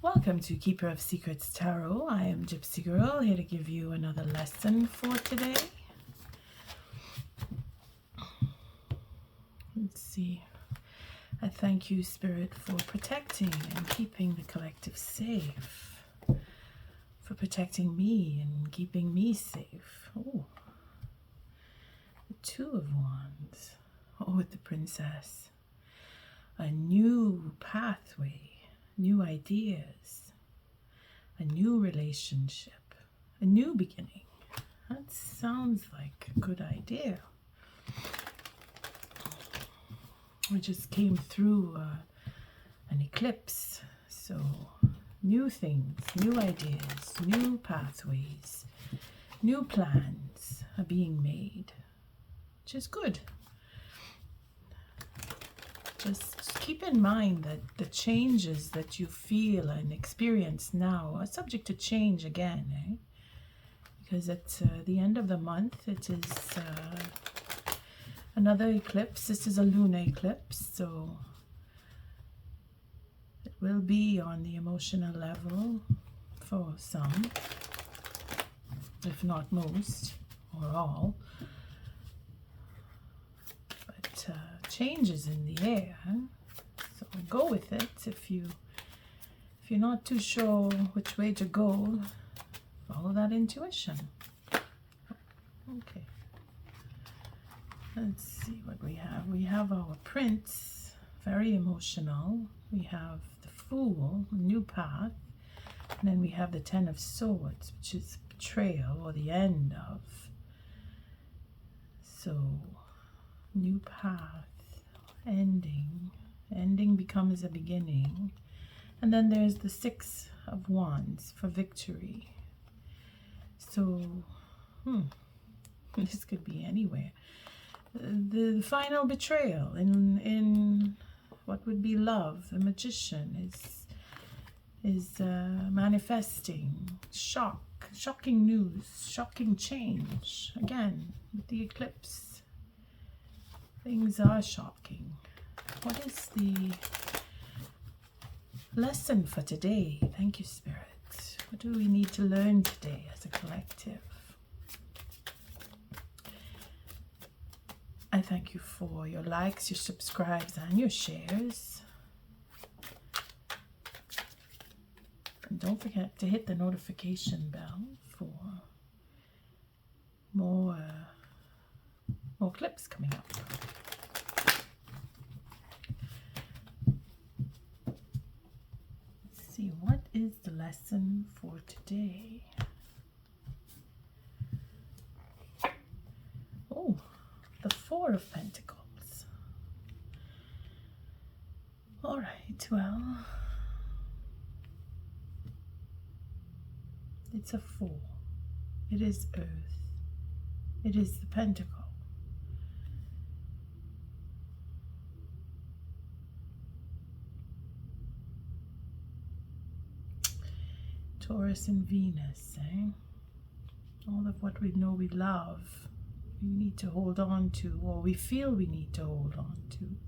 Welcome to Keeper of Secrets Tarot. I am Gypsy Girl, here to give you another lesson for today. Let's see. I thank you, Spirit, for protecting and keeping the collective safe, for protecting me and keeping me safe. Oh, the Two of Wands. Oh, with the Princess. A new pathway. New ideas, a new relationship, a new beginning. That sounds like a good idea. We just came through an eclipse, so new things, new ideas, new pathways, new plans are being made, which is good. Just keep in mind that the changes that you feel and experience now are subject to change again, because at the end of the month, it is another eclipse. This is a lunar eclipse, so it will be on the emotional level for some, if not most or all. Changes in the air, so go with it. If you're not too sure which way to go, follow that intuition. Okay, let's see what we have. We have our Prince, very emotional. We have the Fool, a new path, and then we have the Ten of Swords, which is betrayal or the end of. So new path, ending becomes a beginning. And then there's the Six of Wands for victory. So this could be anywhere. The final betrayal in what would be love. The Magician is manifesting shocking news, shocking change. Again, with the eclipse, things are shocking. What is the lesson for today? Thank you, Spirit. What do we need to learn today as a collective? I thank you for your likes, your subscribes, and your shares. And don't forget to hit the notification bell for more clips coming up. Let's see, what is the lesson for today? Oh, the Four of Pentacles. All right, well, it's a Four. It is Earth. It is the Pentacle. Taurus and Venus, all of what we know we love, we need to hold on to, or we feel we need to hold on to.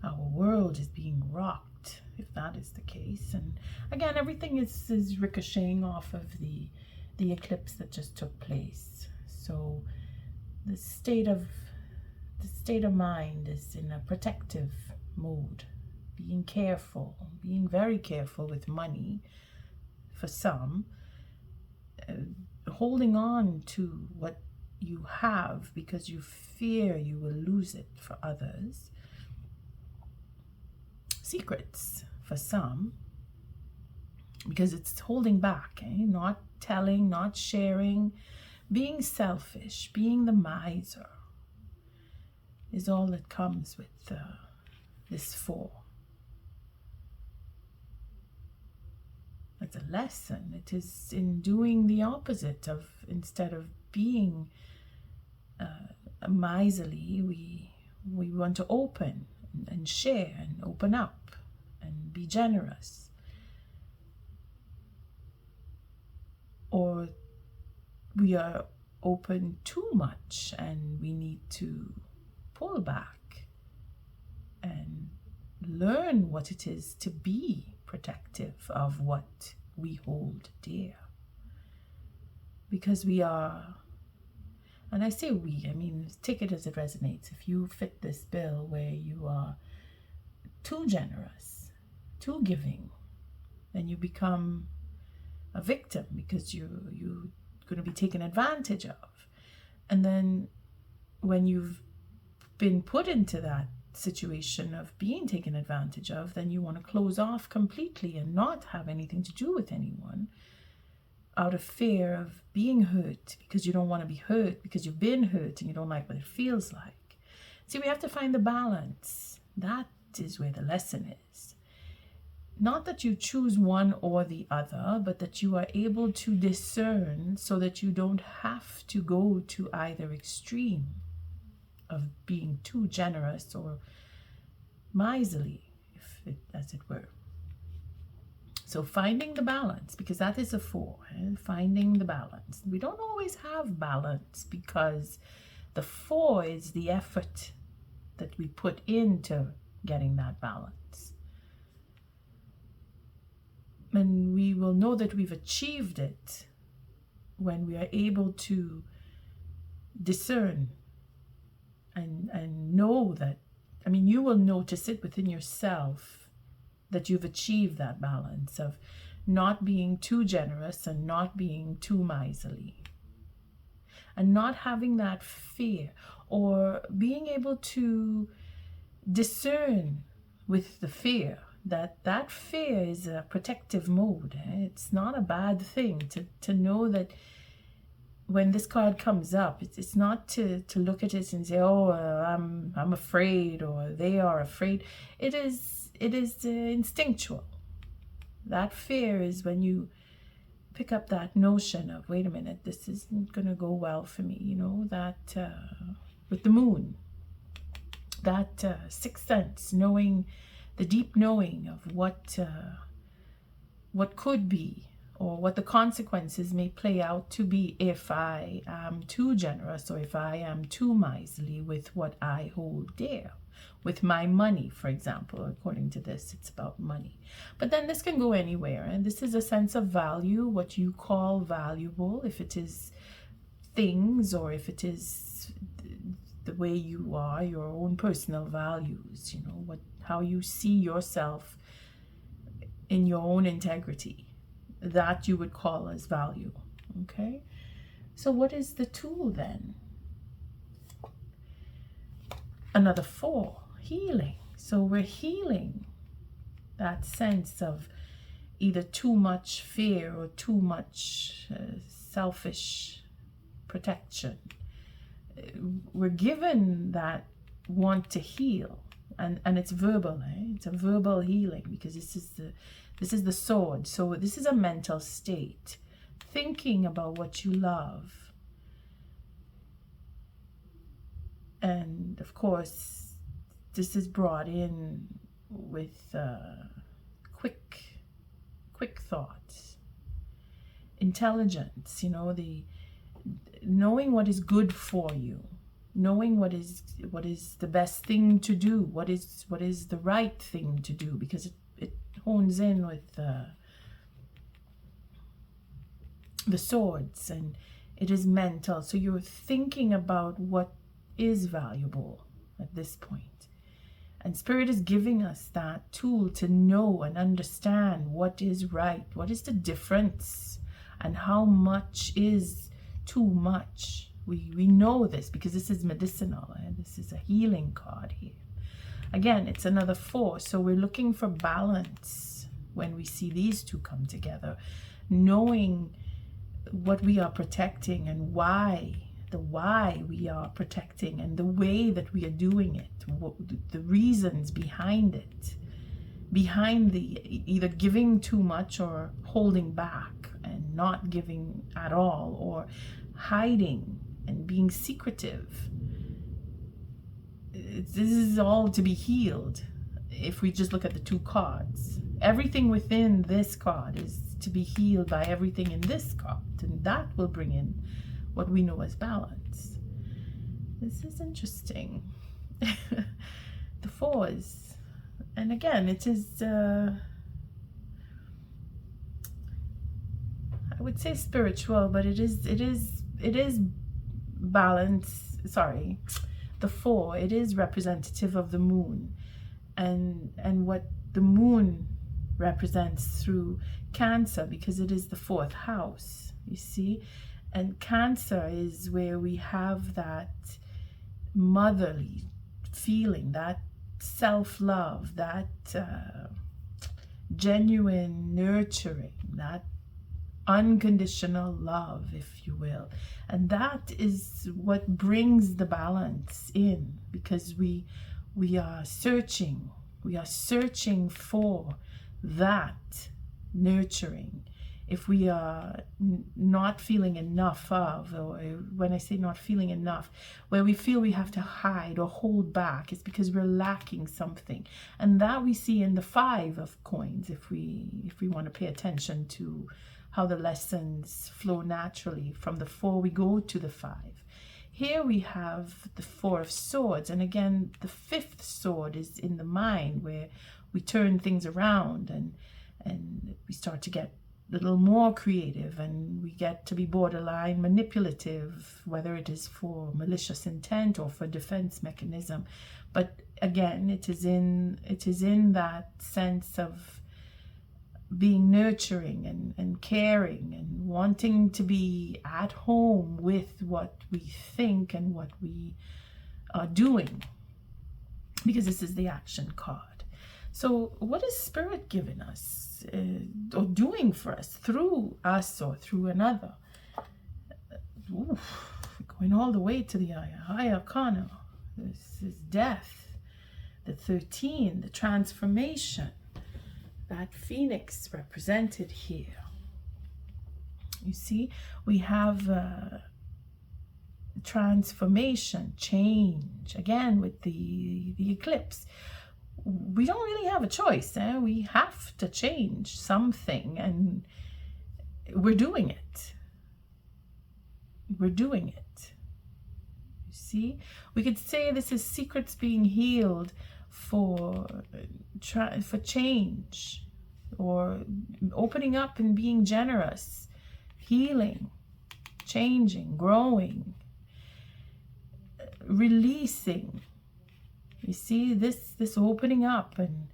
Our world is being rocked, if that is the case. And again, everything is ricocheting off of the eclipse that just took place. So the state of mind is in a protective mode, being careful, being very careful with money. For some, holding on to what you have because you fear you will lose it for others. Secrets for some, because it's holding back, not telling, not sharing, being selfish, being the miser is all that comes with this Four. As a lesson, it is in doing the opposite of, instead of being miserly, we want to open and share and open up and be generous. Or we are open too much and we need to pull back and learn what it is to be protective of what we hold dear. Because we are, and I say we, I mean, take it as it resonates. If you fit this bill where you are too generous, too giving, then you become a victim because you're going to be taken advantage of. And then when you've been put into that situation of being taken advantage of, then you want to close off completely and not have anything to do with anyone out of fear of being hurt, because you don't want to be hurt because you've been hurt and you don't like what it feels like. See, we have to find the balance. That is where the lesson is. Not that you choose one or the other, but that you are able to discern so that you don't have to go to either extreme of being too generous or miserly, as it were. So finding the balance, because that is a 4, finding the balance. We don't always have balance because the 4 is the effort that we put into getting that balance. And we will know that we've achieved it when we are able to discern and know that, I mean, you will notice it within yourself that you've achieved that balance of not being too generous and not being too miserly. And not having that fear, or being able to discern with the fear that fear is a protective mode. It's not a bad thing to know that when this card comes up, it's not to look at it and say, oh, I'm afraid, or they are afraid. It is instinctual. That fear is when you pick up that notion of, wait a minute, this isn't going to go well for me, you know, that with the moon, that sixth sense, knowing, the deep knowing of what could be, or what the consequences may play out to be if I am too generous, or if I am too miserly with what I hold dear. With my money, for example, according to this, it's about money. But then this can go anywhere, and this is a sense of value, what you call valuable, if it is things, or if it is the way you are, your own personal values, you know, how you see yourself in your own integrity, that you would call as value. Okay? So what is the tool then? Another 4, healing. So we're healing that sense of either too much fear or too much selfish protection. We're given that want to heal, and it's verbal. It's a verbal healing, because this is the sword. So this is a mental state, thinking about what you love. And of course, this is brought in with quick thoughts, intelligence, you know, the knowing what is good for you, knowing what is the best thing to do, what is the right thing to do, because it hones in with the swords, and it is mental. So you're thinking about what is valuable at this point. And Spirit is giving us that tool to know and understand what is right, what is the difference, and how much is too much. We know this because this is medicinal, and this is a healing card here. Again, it's another 4, so we're looking for balance when we see these two come together, knowing what we are protecting and why we are protecting, and the way that we are doing it, the reasons behind it, behind the either giving too much or holding back and not giving at all, or hiding and being secretive. This is all to be healed. If we just look at the 2 cards, everything within this card is to be healed by everything in this card, and that will bring in what we know as balance. This is interesting. The 4s, and again, it is I would say spiritual, but it is balance. Sorry, the 4, it is representative of the moon, and what the moon represents through Cancer, because it is the 4th house, you see. And Cancer is where we have that motherly feeling, that self-love, that genuine nurturing, that unconditional love, if you will. And that is what brings the balance in, because we are searching for that nurturing. If we are not feeling enough of, or when I say not feeling enough, where we feel we have to hide or hold back, it's because we're lacking something. And that we see in the 5 of coins, if we want to pay attention to how the lessons flow naturally. From the 4 we go to the 5. Here we have the 4 of swords, and again the 5th sword is in the mind, where we turn things around and we start to get a little more creative, and we get to be borderline manipulative, whether it is for malicious intent or for defense mechanism. But again, it is in that sense of being nurturing and caring and wanting to be at home with what we think and what we are doing, because this is the action card. So what is Spirit giving us or doing for us, through us or through another? Going all the way to the High Arcana. This is death, the 13, the transformation, that phoenix represented here. You see, we have transformation, change, again with the eclipse. We don't really have a choice. We have to change something, and we're doing it. We're doing it. You see, we could say this is secrets being healed for change, or opening up and being generous, healing, changing, growing, releasing. You see, this opening up and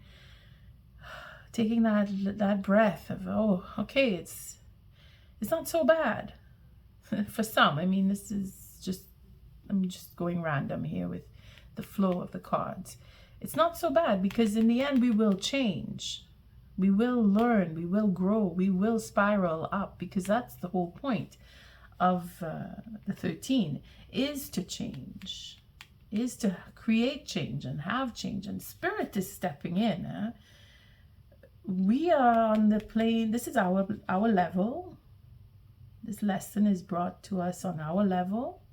taking that breath of, oh, okay, it's not so bad. For some, I mean, this is just, I'm just going random here with the flow of the cards. It's not so bad, because in the end we will change. We will learn, we will grow, we will spiral up, because that's the whole point of the 13, is to change, is to create change and have change. And Spirit is stepping in. We are on the plane. This is our level. This lesson is brought to us on our level.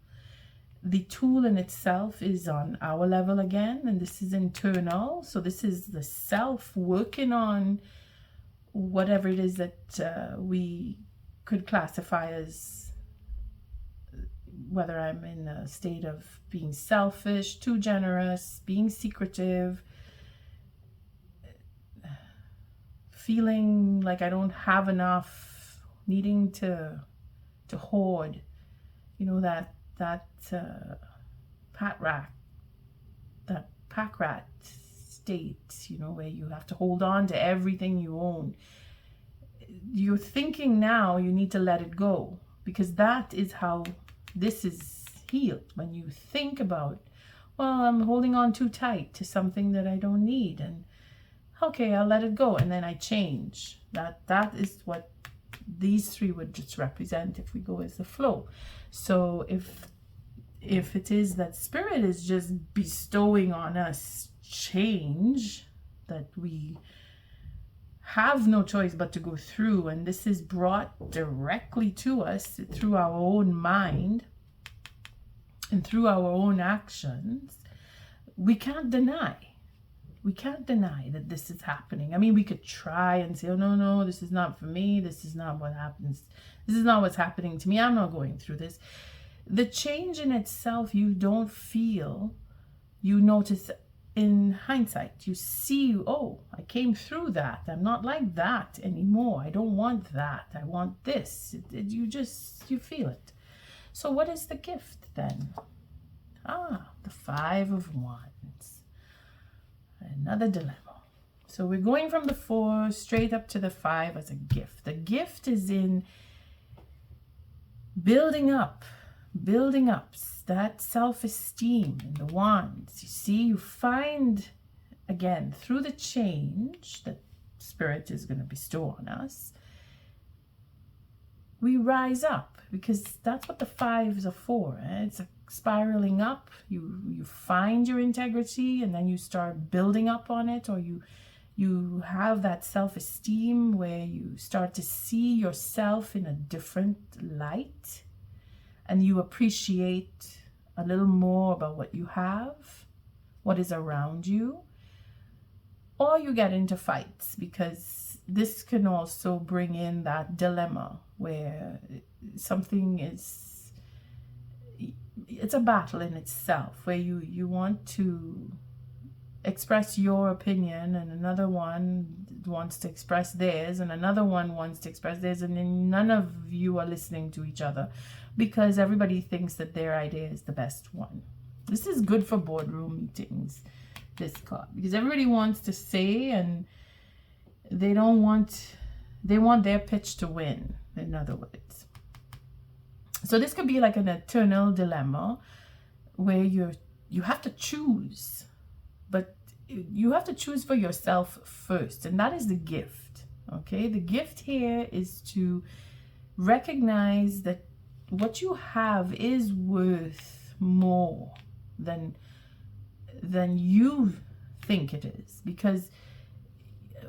The tool in itself is on our level again, and this is internal. So this is the self working on whatever it is that we could classify as, whether I'm in a state of being selfish, too generous, being secretive, feeling like I don't have enough, needing to hoard, you know, that pack rat state, you know, where you have to hold on to everything you own. You're thinking now you need to let it go, because that is how this is healed. When you think about, well, I'm holding on too tight to something that I don't need, and okay, I'll let it go, and then I change. That is what these 3 would just represent if we go as the flow. So if it is that Spirit is just bestowing on us change that we have no choice but to go through, and this is brought directly to us through our own mind and through our own actions, we can't deny that this is happening. I mean, we could try and say, oh, no, this is not for me, this is not what happens, this is not what's happening to me, I'm not going through this. The change in itself, you don't feel, you notice in hindsight. You see, oh, I came through that. I'm not like that anymore. I don't want that. I want this. You feel it. So what is the gift then? The 5 of Wands. Another dilemma. So we're going from the 4 straight up to the 5 as a gift. The gift is in building up that self-esteem in the Wands. You see, you find, again, through the change that Spirit is going to bestow on us, we rise up, because that's what the 5s are for. It's a spiraling up. You find your integrity, and then you start building up on it, or you have that self-esteem where you start to see yourself in a different light, and you appreciate a little more about what you have, what is around you. Or you get into fights, because this can also bring in that dilemma where something is, it's a battle in itself, where you want to express your opinion, and another one wants to express theirs, and another one wants to express theirs, and then none of you are listening to each other, because everybody thinks that their idea is the best one. This is good for boardroom meetings, this card, because everybody wants to say, and they want their pitch to win, in other words. So this could be like an eternal dilemma where you have to choose, but you have to choose for yourself first, and that is the gift. Okay, the gift here is to recognize that what you have is worth more than you think it is. Because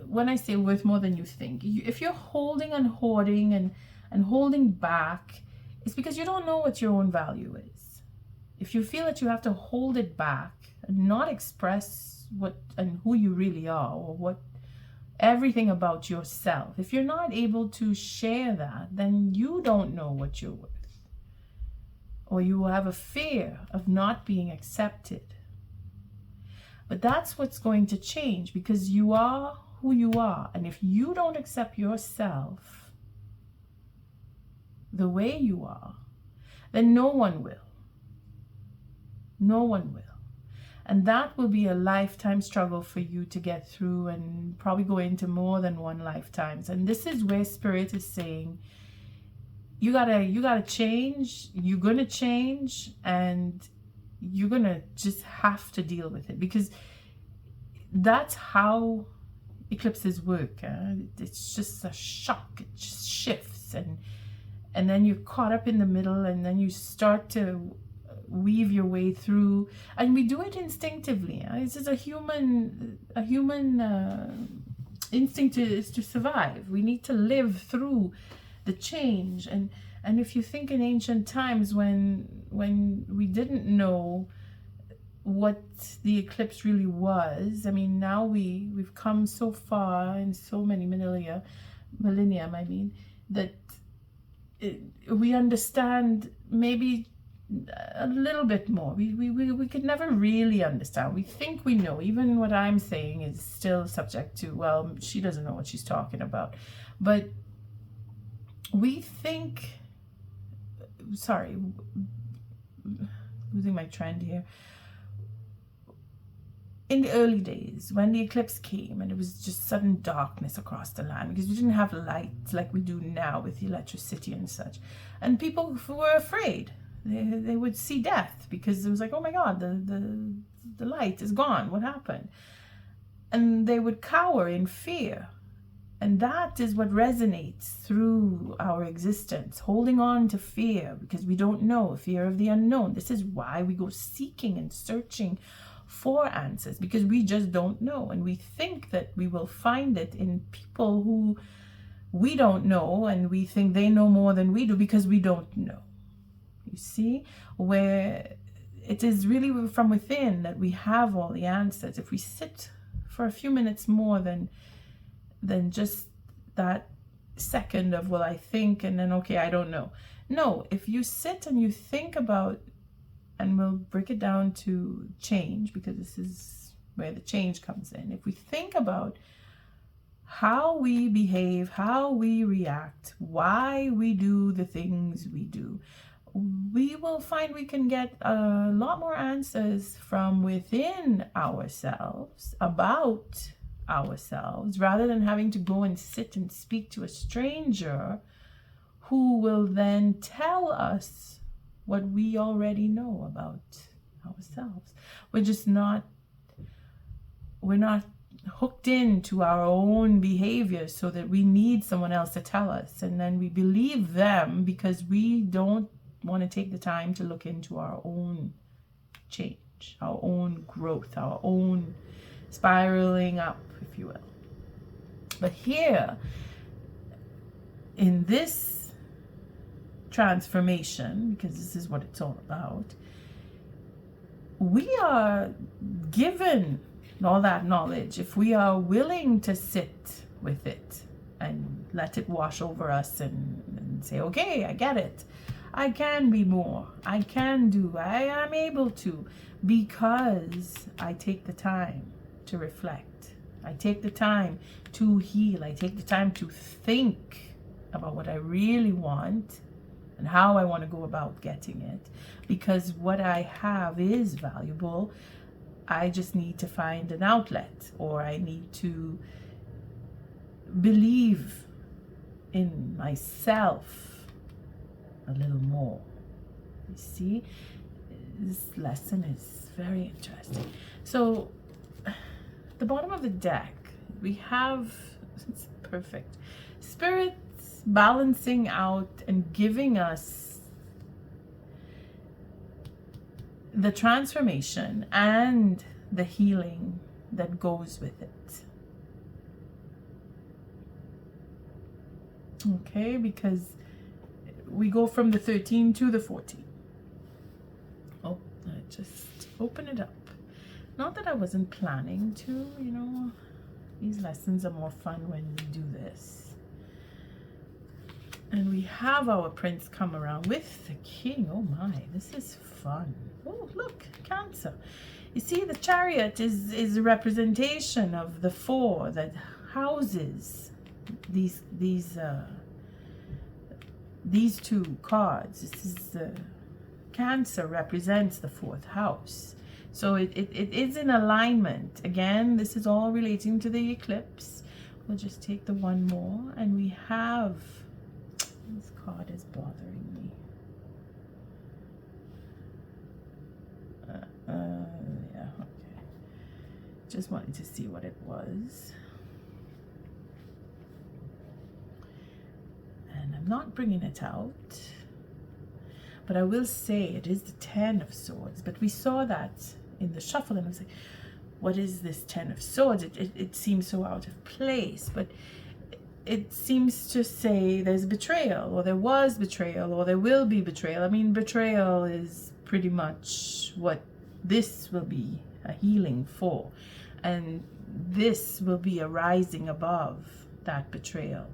when I say worth more than you think, if you're holding and hoarding and holding back, it's because you don't know what your own value is. If you feel that you have to hold it back and not express what and who you really are, or what everything about yourself, if you're not able to share that, then you don't know what you're worth. Or you will have a fear of not being accepted. But that's what's going to change, because you are who you are. And if you don't accept yourself the way you are, then no one will. No one will. And that will be a lifetime struggle for you to get through, and probably go into more than one lifetimes. And this is where Spirit is saying, you gotta change. You're gonna change, and you're gonna just have to deal with it, because that's how eclipses work. It's just a shock. It just shifts, and then you're caught up in the middle, and then you start to weave your way through, and we do it instinctively. This is a human instinct is to survive. We need to live through the change. And if you think in ancient times when we didn't know what the eclipse really was, I mean, now we've come so far in so many millennium, that we understand maybe a little bit more. We could never really understand. We think we know. Even what I'm saying is still subject to, well, she doesn't know what she's talking about. But we think, sorry, losing my trend here. In the early days, when the eclipse came, and it was just sudden darkness across the land, because we didn't have light like we do now with electricity and such, and people were afraid. They would see death, because it was like, oh my God, the light is gone. What happened? And they would cower in fear. And that is what resonates through our existence, holding on to fear, because we don't know, fear of the unknown. This is why we go seeking and searching for answers, because we just don't know. And we think that we will find it in people who we don't know, and we think they know more than we do, because we don't know. You see, where it is really from within that we have all the answers. If we sit for a few minutes more than just that second of, well, I think, and then, okay, I don't know. No, if you sit and you think about, and we'll break it down to change, because this is where the change comes in. If we think about how we behave, how we react, why we do the things we do, we will find we can get a lot more answers from within ourselves about ourselves, rather than having to go and sit and speak to a stranger who will then tell us what we already know about ourselves. We're not hooked into our own behavior so that we need someone else to tell us, and then we believe them because we don't want to take the time to look into our own change, our own growth, our own spiraling up, if you will. But here, in this transformation, because this is what it's all about, we are given all that knowledge if we are willing to sit with it and let it wash over us and say, okay, I get it. I can be more. I can do. I am able to, because I take the time to reflect. I take the time to heal. I take the time to think about what I really want and how I want to go about getting it, because what I have is valuable. I just need to find an outlet, or I need to believe in myself a little more. You see, this lesson is very interesting. So, the bottom of the deck, we have, it's perfect, spirits balancing out and giving us the transformation and the healing that goes with it. Okay, because we go from the 13 to the 14. Oh, I just open it up. Not that I wasn't planning to, you know, these lessons are more fun when we do this. And we have our prince come around with the king. Oh my, this is fun. Oh, look, Cancer. You see, the chariot is a representation of the four that houses these two cards. This is the Cancer represents the fourth house. So it is in alignment. Again, this is all relating to the eclipse. We'll just take the one more, and we have, this card is bothering me. Yeah, okay. Just wanted to see what it was. And I'm not bringing it out, but I will say it is the 10 of Swords. But we saw that in the shuffle, and I was like, what is this 10 of Swords? It seems so out of place, but it seems to say there's betrayal, or there was betrayal, or there will be betrayal. I mean, betrayal is pretty much what this will be a healing for, and this will be a rising above that betrayal.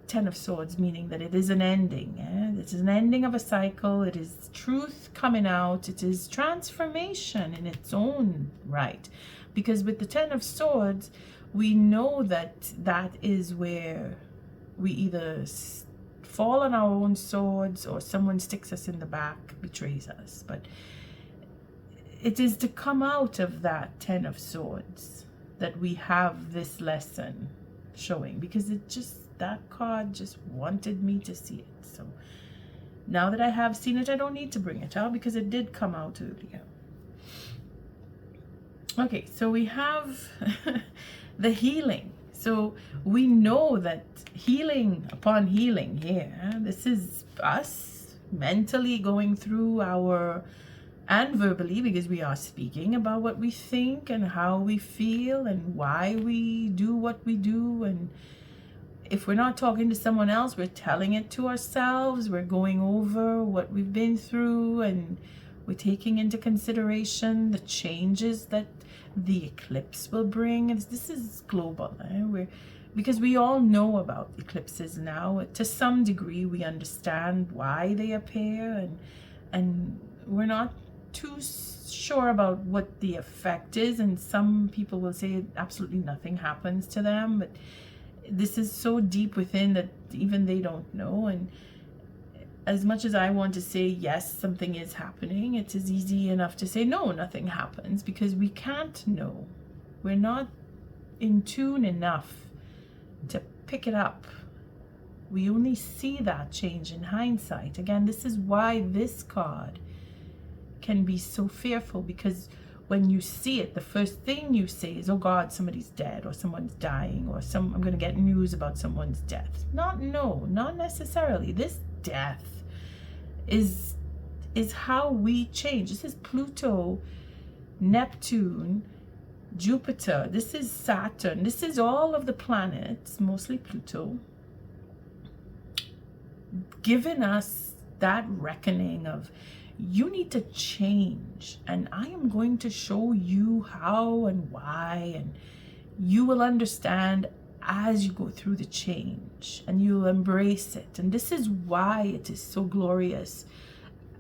10 of Swords meaning that it is an ending. It is an ending of a cycle. It is truth coming out. It is transformation in its own right. Because with the 10 of Swords, we know that that is where we either fall on our own swords, or someone sticks us in the back, betrays us. But it is to come out of that 10 of Swords that we have this lesson showing, because that card just wanted me to see it. So now that I have seen it, I don't need to bring it out because it did come out earlier. Okay, so we have the healing. So we know that healing upon healing here, this is us mentally going through our, and verbally, because we are speaking about what we think and how we feel and why we do what we do. And if we're not talking to someone else, we're telling it to ourselves. We're going over what we've been through, and we're taking into consideration the changes that the eclipse will bring. This is global, because we all know about eclipses now. To some degree, we understand why they appear, and we're not too sure about what the effect is, and some people will say absolutely nothing happens to them, but this is so deep within that even they don't know. And as much as I want to say yes, something is happening, it is easy enough to say no, nothing happens, because we can't know. We're not in tune enough to pick it up. We only see that change in hindsight. Again, this is why this card can be so fearful, because when you see it, the first thing you say is, oh God, somebody's dead, or someone's dying, or I'm going to get news about someone's death. Not necessarily. This death is how we change. This is Pluto, Neptune, Jupiter. This is Saturn. This is all of the planets, mostly Pluto, giving us that reckoning of, you need to change, and I am going to show you how and why, and you will understand as you go through the change, and you'll embrace it. And this is why it is so glorious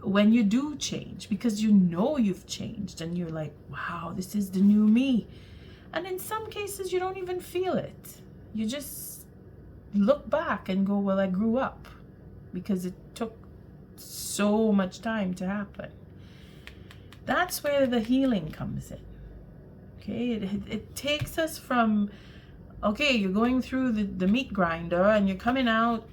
when you do change, because you know you've changed, and you're like, wow, this is the new me. And in some cases you don't even feel it. You just look back and go, well, I grew up, because it took so much time to happen. That's where the healing comes in. Okay, it takes us from, okay, you're going through the meat grinder and you're coming out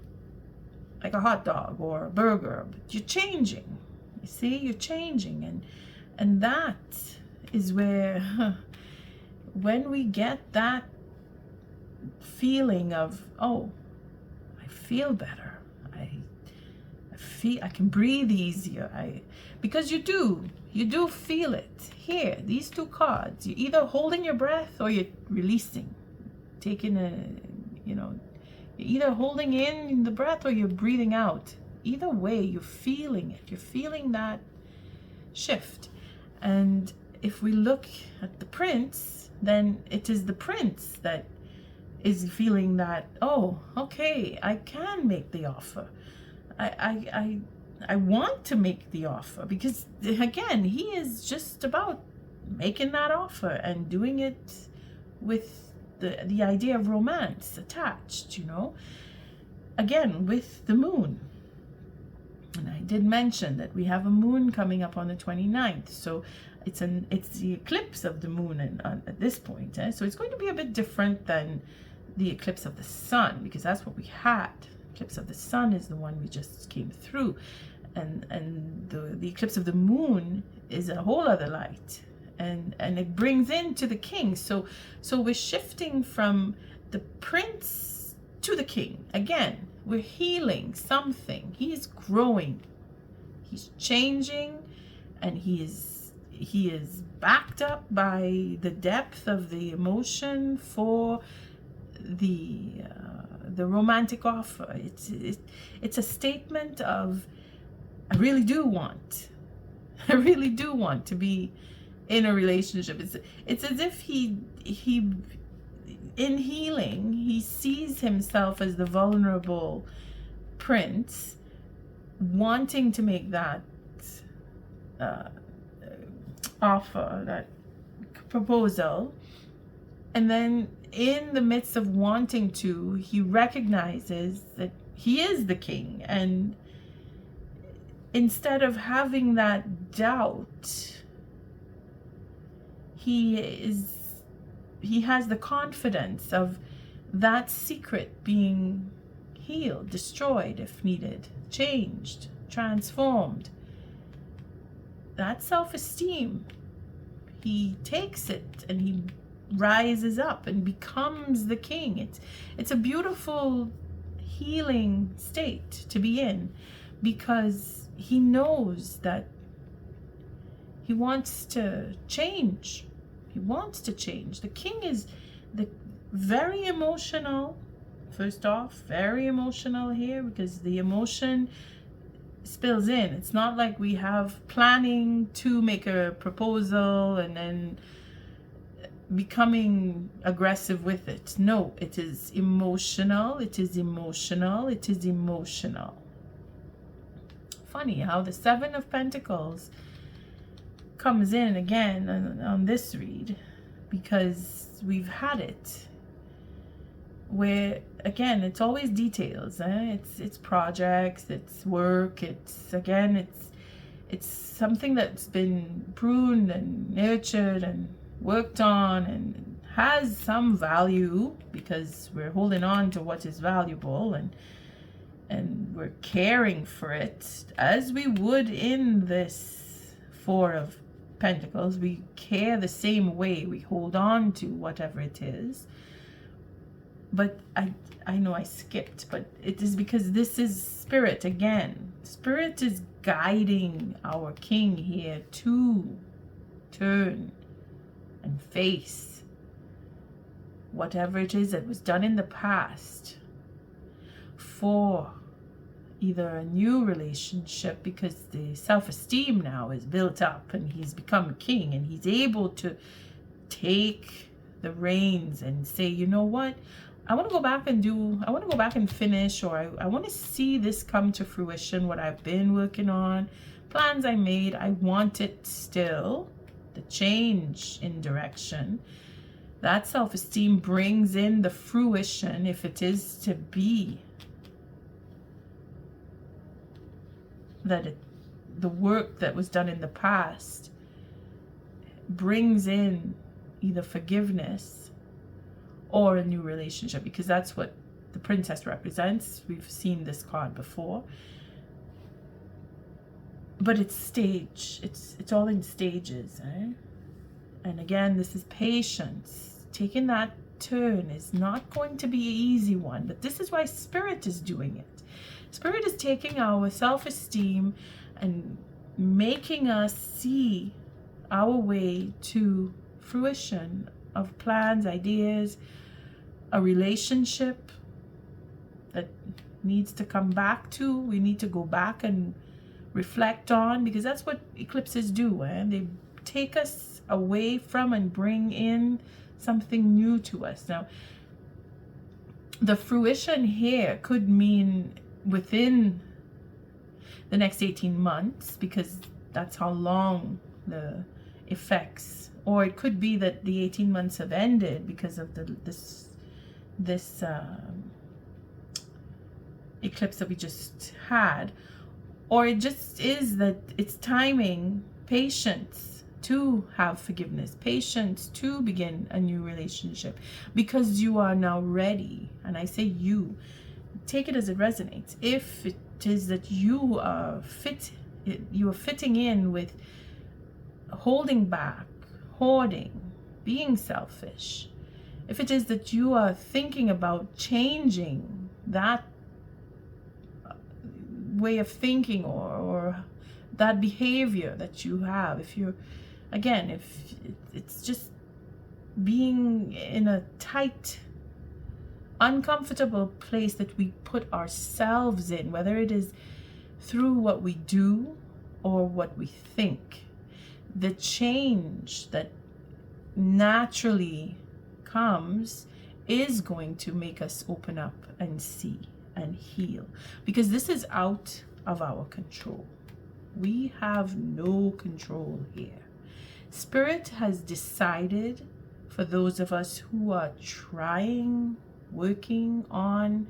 like a hot dog or a burger, but you're changing. You see, you're changing, and that is where when we get that feeling of, oh, I feel better, I can breathe easier, because you do feel it here. These two cards, you're either holding your breath or you're releasing, taking you're either holding in the breath or you're breathing out. Either way, you're feeling it. You're feeling that shift. And if we look at the prince, then it is the prince that is feeling that, oh, okay, I can make the offer. I want to make the offer, because again, he is just about making that offer and doing it with the idea of romance attached, again, with the moon. And I did mention that we have a moon coming up on the 29th, so it's the eclipse of the moon at this point, so it's going to be a bit different than the eclipse of the sun, because that's what we had. Eclipse of the sun is the one we just came through, and the eclipse of the moon is a whole other light, and it brings into the king. So we're shifting from the prince to the king. Again, we're healing something. He is growing, he's changing, and he is backed up by the depth of the emotion for the romantic offer. It's a statement of, I really do want to be in a relationship. It's as if he in healing, he sees himself as the vulnerable prince, wanting to make that offer, that proposal, and then in the midst of wanting to, he recognizes that he is the king, and instead of having that doubt, he has the confidence of that secret being healed, destroyed if needed, changed, transformed. That self-esteem, he takes it and he rises up and becomes the king. It's a beautiful healing state to be in, because he knows that he wants to change. He wants to change. The king is very emotional. First off, very emotional here, because the emotion spills in. It's not like we have planning to make a proposal and then becoming aggressive with it. No, it is emotional. It is emotional. It is emotional. Funny how the Seven of Pentacles comes in again on this read, because we've had it where, again, it's always details. It's projects, it's work, it's something that's been pruned and nurtured and worked on and has some value, because we're holding on to what is valuable, and we're caring for it as we would in this Four of Pentacles. We care the same way. We hold on to whatever it is. But I know I skipped, but it is because this is Spirit again. Spirit is guiding our king here to turn and face whatever it is that was done in the past for either a new relationship, because the self-esteem now is built up and he's become a king and he's able to take the reins and say, you know what, I want to go back and finish, or I want to see this come to fruition, what I've been working on, plans I made. I want it still, the change in direction. That self-esteem brings in the fruition, if it is to be that the work that was done in the past brings in either forgiveness or a new relationship, because that's what the princess represents. We've seen this card before, but it's stage. It's all in stages, eh? And again, this is patience. Taking that turn is not going to be an easy one, but this is why Spirit is doing it. Spirit is taking our self-esteem and making us see our way to fruition of plans, ideas, a relationship that needs to come back to. We need to go back and reflect on, because that's what eclipses do. They take us away from and bring in something new to us. Now, the fruition here could mean within the next 18 months, because that's how long the effects, or it could be that the 18 months have ended because of this eclipse that we just had, or it just is that it's timing, patience to have forgiveness, patience to begin a new relationship, because you are now ready. And I say you, take it as it resonates. If it is that you are fitting in with holding back, hoarding, being selfish, if it is that you are thinking about changing that way of thinking or that behavior that you have, if you're, again, if it's just being in a tight, uncomfortable place that we put ourselves in, whether it is through what we do or what we think, the change that naturally comes is going to make us open up and see and heal, because this is out of our control. We have no control here. Spirit has decided, for those of us who are trying, working on,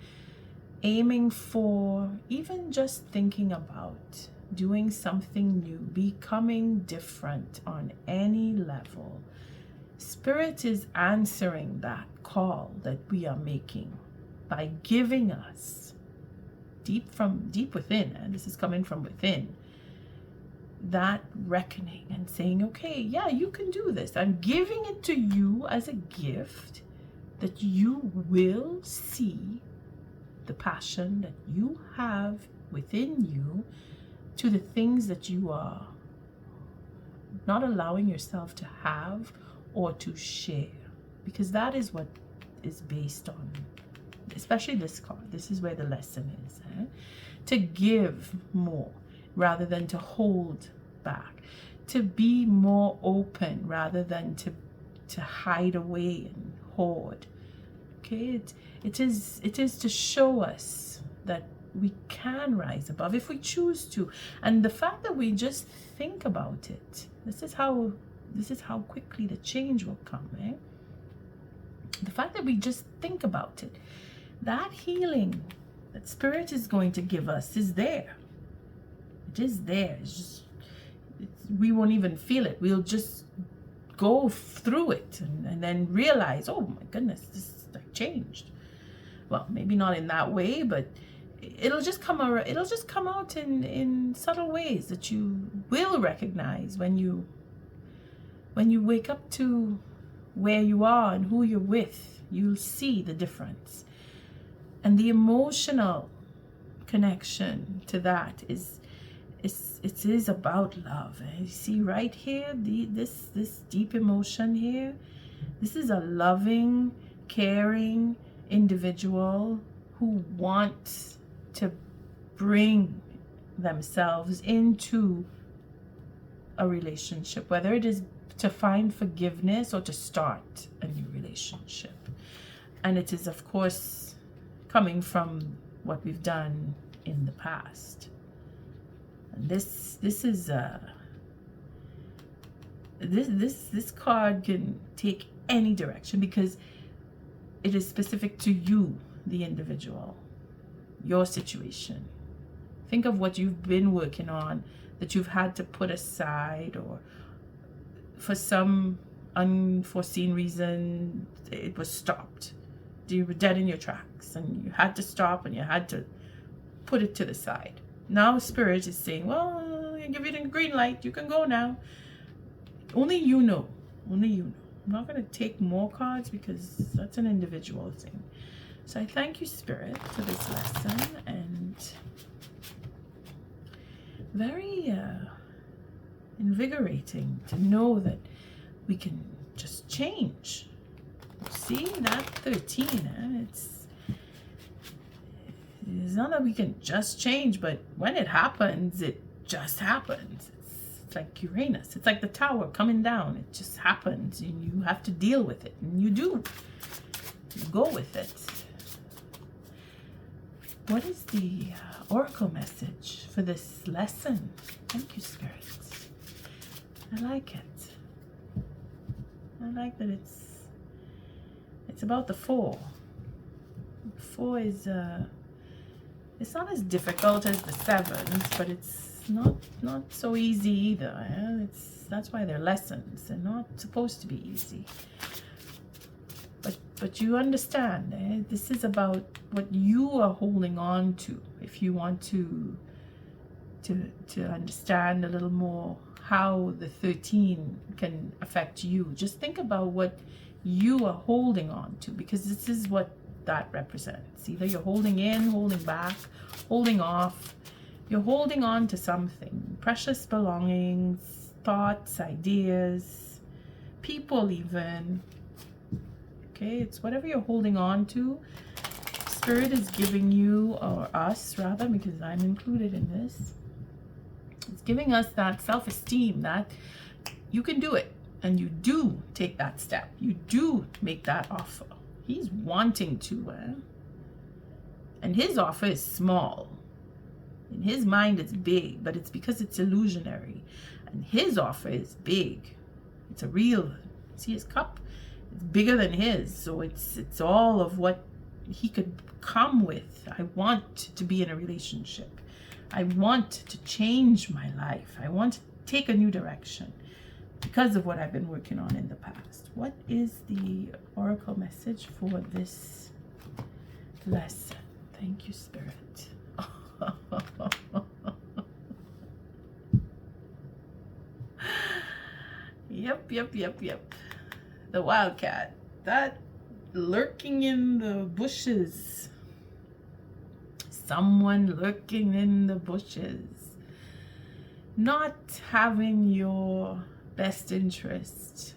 aiming for, even just thinking about doing something new, becoming different on any level, Spirit is answering that call that we are making by giving us deep within, and this is coming from within, that reckoning and saying, okay, yeah, you can do this. I'm giving it to you as a gift, that you will see the passion that you have within you to the things that you are not allowing yourself to have or to share, because that is what is based on, especially this card. This is where the lesson is, to give more rather than to hold back, to be more open rather than to hide away and hoard. Okay, it is to show us that we can rise above if we choose to. And the fact that we just think about it, this is how quickly the change will come, eh? The fact that we just think about it, that healing that Spirit is going to give us is there. It is there. We won't even feel it. We'll just go through it and then realize, oh my goodness, this like changed. Well, maybe not in that way, but it'll just come out in subtle ways that you will recognize when you wake up to where you are and who you're with. You'll see the difference. And the emotional connection to that is about love. You see right here, this deep emotion here, this is a loving, caring individual who wants to bring themselves into a relationship, whether it is to find forgiveness or to start a new relationship. And it is, of course, coming from what we've done in the past. And this card can take any direction because it is specific to you, the individual, your situation. Think of what you've been working on that you've had to put aside, or for some unforeseen reason it was stopped. You were dead in your tracks and you had to stop and you had to put it to the side. Now Spirit is saying, well, I give you the green light, you can go now. Only you know. I'm not going to take more cards because that's an individual thing. So I thank you, Spirit, for this lesson, and very invigorating to know that we can just change. See that 13, it's not that we can just change, but when it happens, it just happens. It's like Uranus. It's like the tower coming down. It just happens, and you have to deal with it, and you do. You go with it. What is the oracle message for this lesson? Thank you, Spirit. I like it. I like that it's about the 4. 4 is it's not as difficult as the 7s, but it's not so easy either. Eh? That's why they're lessons. They're not supposed to be easy. But you understand, eh? This is about what you are holding on to. If you want to understand a little more how the 13 can affect you, just think about what you are holding on to, because this is what that represents. Either you're holding in, holding back, holding off. You're holding on to something. Precious belongings, thoughts, ideas, people even. Okay, it's whatever you're holding on to. Spirit is giving you, or us rather, because I'm included in this. It's giving us that self-esteem that you can do it. And you do take that step. You do make that offer. He's wanting to. And his offer is small. In his mind, it's big, but it's because it's illusionary. And his offer is big. It's a real, see his cup? It's bigger than his. So it's all of what he could come with. I want to be in a relationship. I want to change my life. I want to take a new direction because of what I've been working on in the past. What is the oracle message for this lesson? Thank you, Spirit. Yep. The wildcat. That lurking in the bushes. Someone lurking in the bushes. Not having your best interest,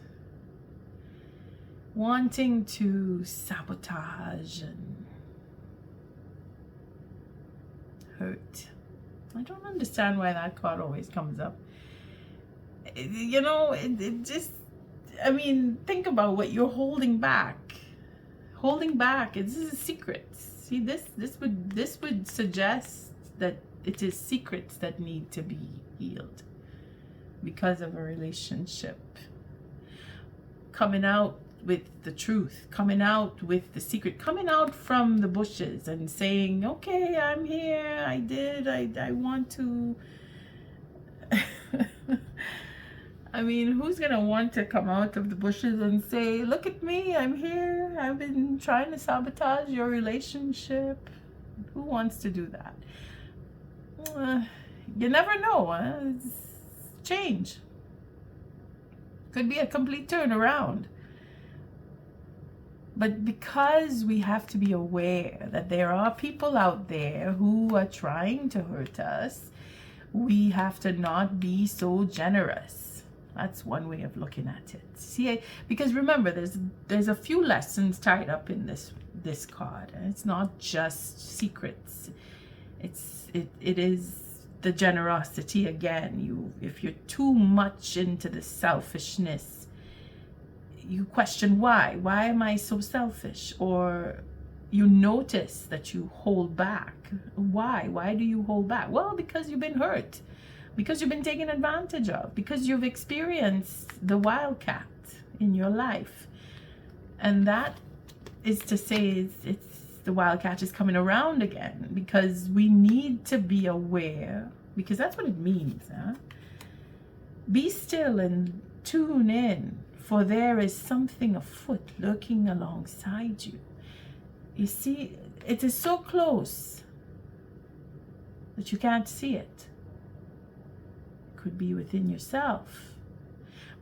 wanting to sabotage and hurt. I don't understand why that card always comes up. You know, it just, I mean, think about what you're holding back. Holding back, this is secrets. See, this would suggest that it is secrets that need to be healed because of a relationship. Coming out with the truth, coming out with the secret, coming out from the bushes and saying, okay, I'm here, I want to. I mean, who's going to want to come out of the bushes and say, look at me, I'm here, I've been trying to sabotage your relationship? Who wants to do that? You never know. It's change. Could be a complete turnaround. But because we have to be aware that there are people out there who are trying to hurt us, we have to not be so generous. That's one way of looking at it. See, because remember, there's a few lessons tied up in this card, and it's not just secrets. It is the generosity again. If you're too much into the selfishness, you question why. Why am I so selfish? Or you notice that you hold back. Why? Why do you hold back? Well, because you've been hurt. Because you've been taken advantage of, because you've experienced the wildcat in your life. And that is to say it's the wildcat is coming around again, because we need to be aware, because that's what it means. Be still and tune in, for there is something afoot lurking alongside you. You see, it is so close that you can't see it. Could be within yourself,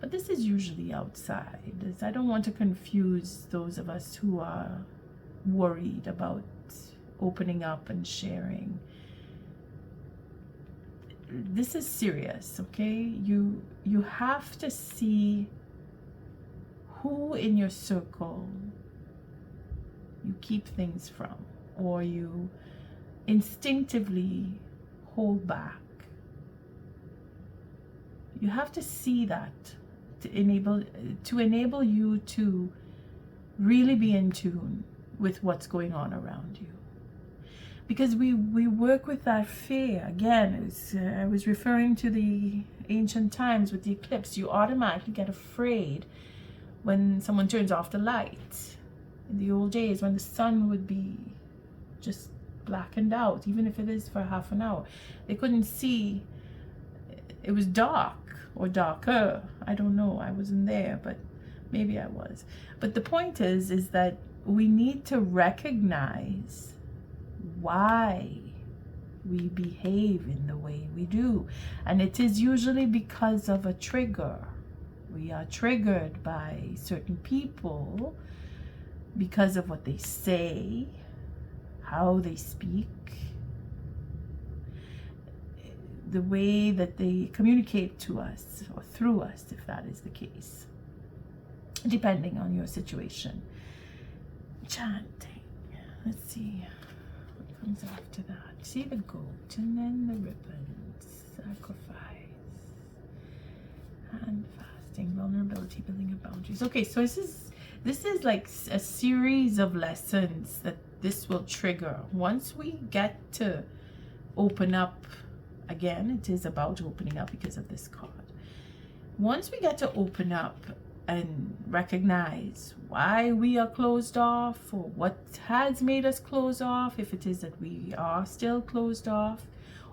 but this is usually outside. I don't want to confuse those of us who are worried about opening up and sharing. This is serious, okay? You have to see who in your circle you keep things from, or you instinctively hold back. You have to see that to enable you to really be in tune with what's going on around you. Because we work with that fear. Again, I was referring to the ancient times with the eclipse. You automatically get afraid when someone turns off the light. In the old days, when the sun would be just blackened out, even if it is for half an hour, they couldn't see. It was dark. Or darker. I don't know. I wasn't there, but maybe I was. But the point is that we need to recognize why we behave in the way we do. And it is usually because of a trigger. We are triggered by certain people because of what they say, how they speak, the way that they communicate to us or through us, if that is the case, depending on your situation. Chanting. Let's see what comes after that. See the goat and then the ribbons. Sacrifice. And fasting. Vulnerability. Building of boundaries. Okay, so this is like a series of lessons that this will trigger. Once we get to open up. Again, it is about opening up because of this card. Once we get to open up and recognize why we are closed off, or what has made us close off, if it is that we are still closed off,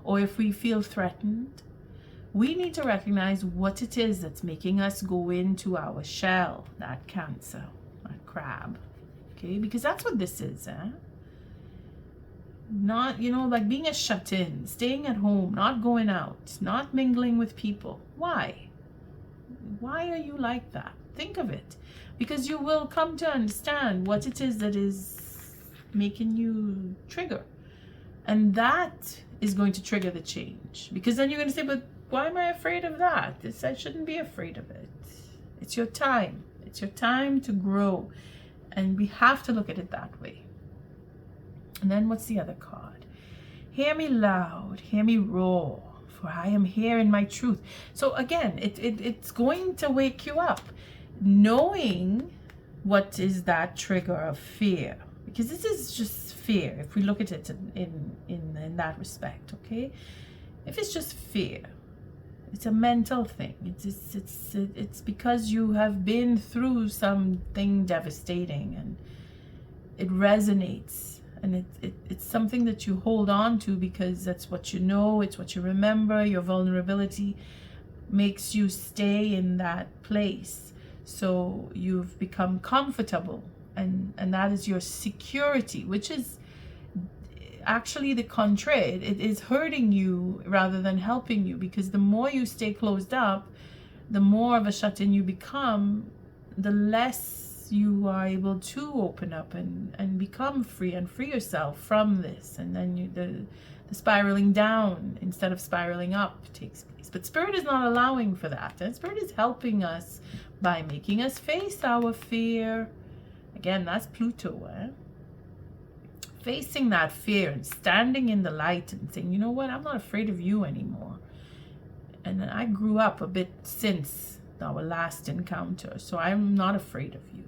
or if we feel threatened, we need to recognize what it is that's making us go into our shell, that Cancer, that crab. Okay, because that's what this is, Not, like being a shut-in, staying at home, not going out, not mingling with people. Why? Why are you like that? Think of it. Because you will come to understand what it is that is making you trigger. And that is going to trigger the change. Because then you're going to say, but why am I afraid of that? I shouldn't be afraid of it. It's your time. It's your time to grow. And we have to look at it that way. And then what's the other card? Hear me loud, hear me roar, for I am here in my truth. So again, it's going to wake you up. Knowing what is that trigger of fear. Because this is just fear, if we look at it in that respect, okay? If it's just fear, it's a mental thing. It's because you have been through something devastating and it resonates, and it's something that you hold on to because that's what you know, it's what you remember. Your vulnerability makes you stay in that place, so you've become comfortable, and that is your security, which is actually the contrary. It is hurting you rather than helping you, because the more you stay closed up, the more of a shut-in you become, the less you are able to open up and become free and free yourself from this. And then the spiraling down instead of spiraling up takes place. But Spirit is not allowing for that. And Spirit is helping us by making us face our fear. Again, that's Pluto, facing that fear and standing in the light and saying, you know what, I'm not afraid of you anymore. And I grew up a bit since our last encounter, so I'm not afraid of you.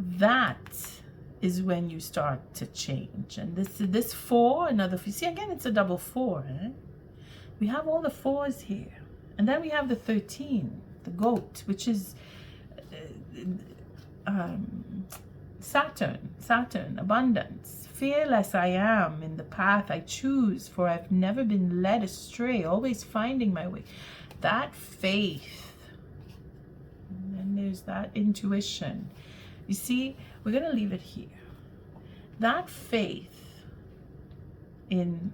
That is when you start to change. And this 4, another, you see, again, it's a double 4. We have all the 4s here. And then we have the 13, the goat, which is Saturn, abundance. Fearless I am in the path I choose, for I've never been led astray, always finding my way. That faith. And then there's that intuition. You see, we're going to leave it here. That faith in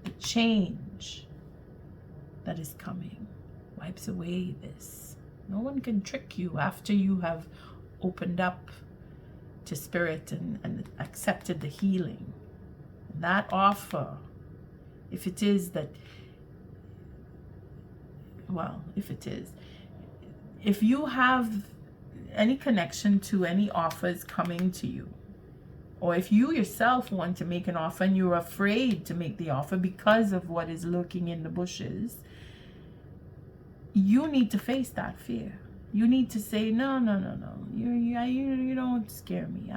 the change that is coming wipes away this. No one can trick you after you have opened up to Spirit and accepted the healing. And that offer, if it is that, well, if you have any connection to any offers coming to you, or if you yourself want to make an offer and you're afraid to make the offer because of what is lurking in the bushes, you need to face that fear. You need to say, no. You don't scare me.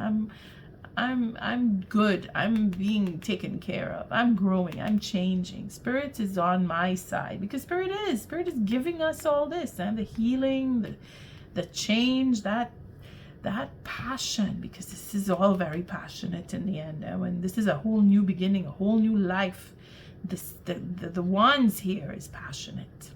I'm good. I'm being taken care of. I'm growing. I'm changing. Spirit is on my side, because Spirit is giving us all this, and the healing, the change, that passion, because this is all very passionate in the end. And when this is a whole new beginning, a whole new life, the wands here is passionate.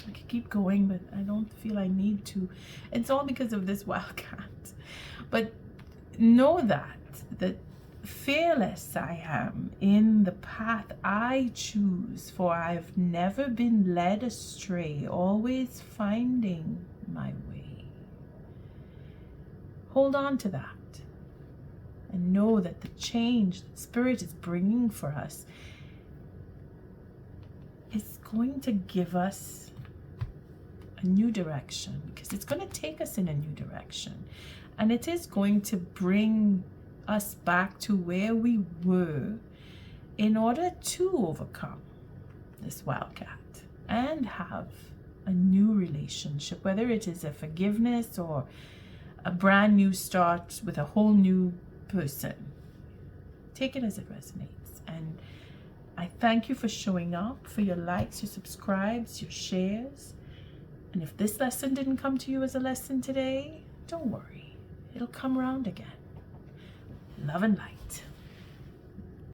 I could keep going, but I don't feel I need to. It's all because of this wildcat. But know that fearless I am in the path I choose, for I've never been led astray, always finding my way. Hold on to that and know that the change that Spirit is bringing for us is going to give us a new direction, because it's going to take us in a new direction, and it is going to bring us back to where we were in order to overcome this wildcat and have a new relationship, whether it is a forgiveness or a brand new start with a whole new person. Take it as it resonates. And I thank you for showing up, for your likes, your subscribes, your shares. And if this lesson didn't come to you as a lesson today, don't worry. It'll come around again. Love and light.